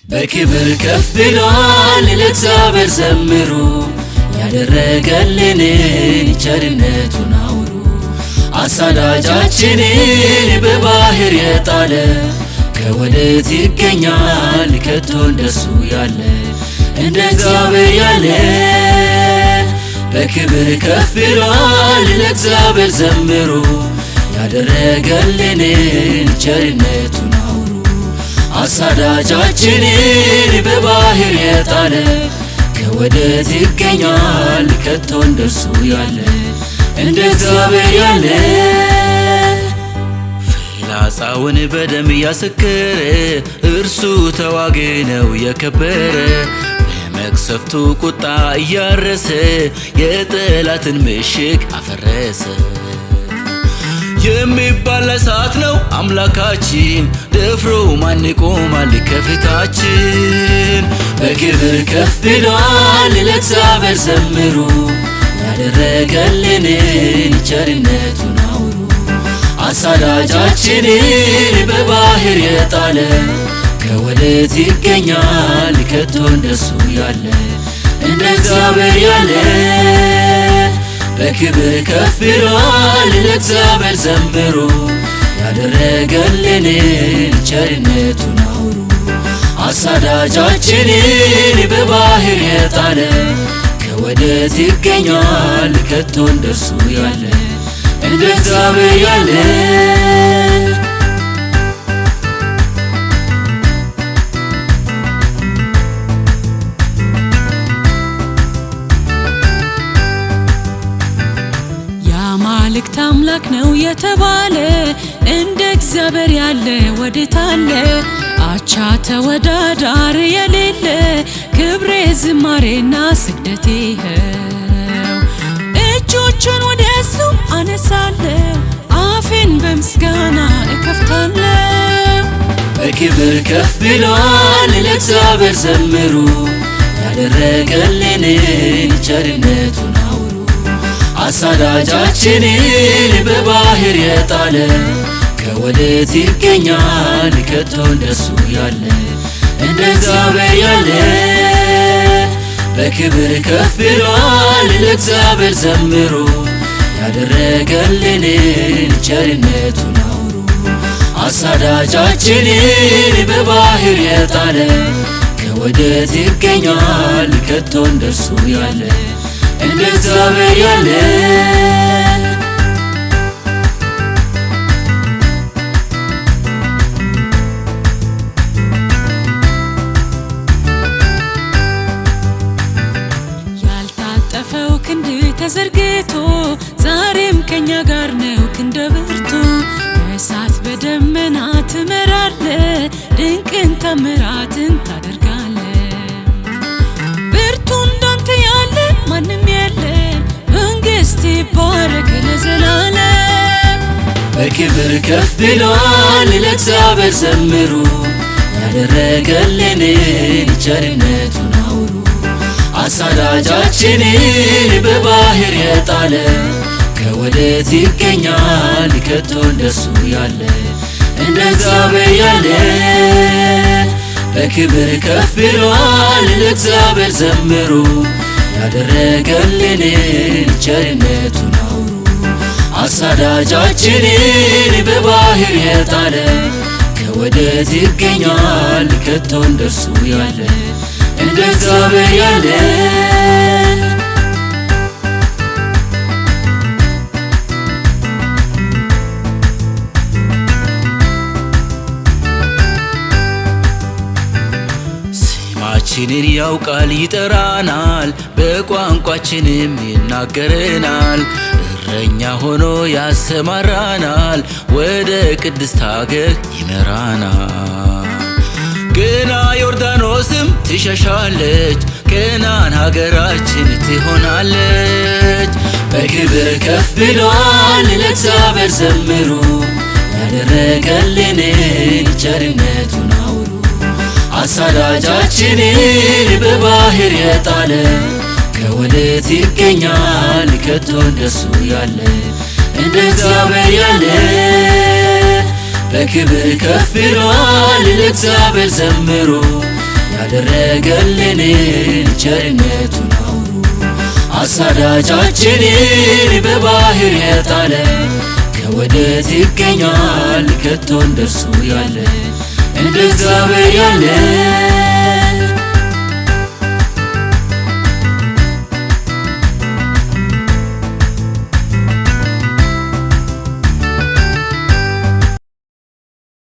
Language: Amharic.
በክብር ከፍ ብሏል ለእግዚአብሔር ዘምሩ ያደረገልንን ቸርነቱን አውሩ አሳዳጃችንን በባህር የጣለ ከወዴት ይገኛል ከቶ እንደሱ ያለ እንደ እግዚአብሔር ያለ በክብር ከፍ ብሏል ለእግዚአብሔር ዘምሩ ያደረገልንን ቸርነቱን አውሩ አሳዳጃችንን በባህር የጣለ ከወዴት ይገኛል ከቶ እንደሱ ያለ እንደ እግዚአብሔር ያለ ፍላጻውን በደም ያሰከረ እርሱ ተዋጊ ነው የከበረ በመቅሰፍቱ ቁጣ እያረሰ የጠላትን ምሽግ አፈረሰ የሚባል እሳት ነው አምላካችን ደፍሮ ማን ይቆማል ከፊታችን በክብር ከፍ ብሏል ለእግዚአብሔር ዘምሩ ያደረገልንን ቸርነቱን አውሩ አሳዳጃችንን በባህር የጣለ ከወዴት ይገኛል ከቶ እንደሱ ያለ እንደ እግዚአብሔር ያለ በክብር ከፍ ብሏል ለእግዚአብሔር ዘምሩ ያደረገልንን ቸርነቱን አውሩ አሳዳጃችንን በባህር የጣለ ከወዴት ይገኛል ከቶ እንደሱ ያለ እንደ እግዚአብሔር ያለ የአማልክት አምላክ ነው የተባለ እንደ እግዚአብሔር ያለ ወዴት አለ አቻ ተወዳዳሪ የሌለ ክብሬ ዝማሬና ስግደቴ ነው እጆቼን ወደሱ አነሳለሁ አፌን በምስጋና እከፍታለሁ በክብር ከፍ ብሏል ለእግዚአብሔር ዘምሩ ያደረገልንን ቸርነቱን አውሩ አሳዳጃችንን በባህር የጣለ ከወዴት ይገኛል ከቶ እንደሱ ያለ እንደ እግዚአብሔር ያለ በክብር ከፍ ብሏል ለእግዚአብሔር ዘምሩ ያደረገልንን ቸርነቱን አውሩ አሳዳጃችንን በባህር የጣለ ከወዴት ይገኛል ከቶ እንደሱ ያለ እንደ እግዚአብሔር ያለ ያልታጠፈው ክንድ ተዘርግቶ ዛሬም ከኛ ጋር ነው ክንደ ብርቱ በእሳት በደመና ትመራለ ድንቅን ተአምራትን ታደርጋለ ብርቱ እንዳንተ ያለ ማንም የለም መንግስት ይባረክ ለዘላለም በክብር ከፍ ብሏል ለእግዚአብሔር ዘምሩ ያደረገልንን ቸርነቱን አውሩ አሳዳጃችንን በባህር የጣለ ከወዴት ይገኛል ከቶ እንደሱ ያለ እንደ እግዚአብሔር ያለ በክብር ከፍ ብሏል ለእግዚአብሔር ዘምሩ ያደረገልንን ቸርነቱን አውሩ አሳዳጃችንን በባህር የጣለ ከወዴት ይገኛል ከቶ እንደሱ ያለ እንደ እግዚአብሔር ያለ ስማችንን ያውቃል ይጠራናል በቋንቋችንም ይናገረናል እረኛ ሆኖ ያሰማራናል ወደ ቅድስት ሀገር ይመራናል ገና ዮርዳኖስም ትሸሻለች ከነዓን ሀገራችን ትሆናለች በክብር ከፍ ብሏል ለእግዚአብሔር ዘምሩ ያደረገልንን ቸርነቱን አውሩ አሳዳጃችንን በባህር የጣለ ከወዴት ይገኛል ከቶ እንደሱ ያለ እንደ እግዚአብሔር ያለ በክብር ከፍ ብሏል ለእግዚአብሔር ዘምሩ ያደረገልን ቸርነቱን አውሩ። አሳዳጃችንን በባህር የጣለ ከወዴት ይገኛል ከቶ እንደርሱ ያለ? እንደ እግዚአብሔር ያለ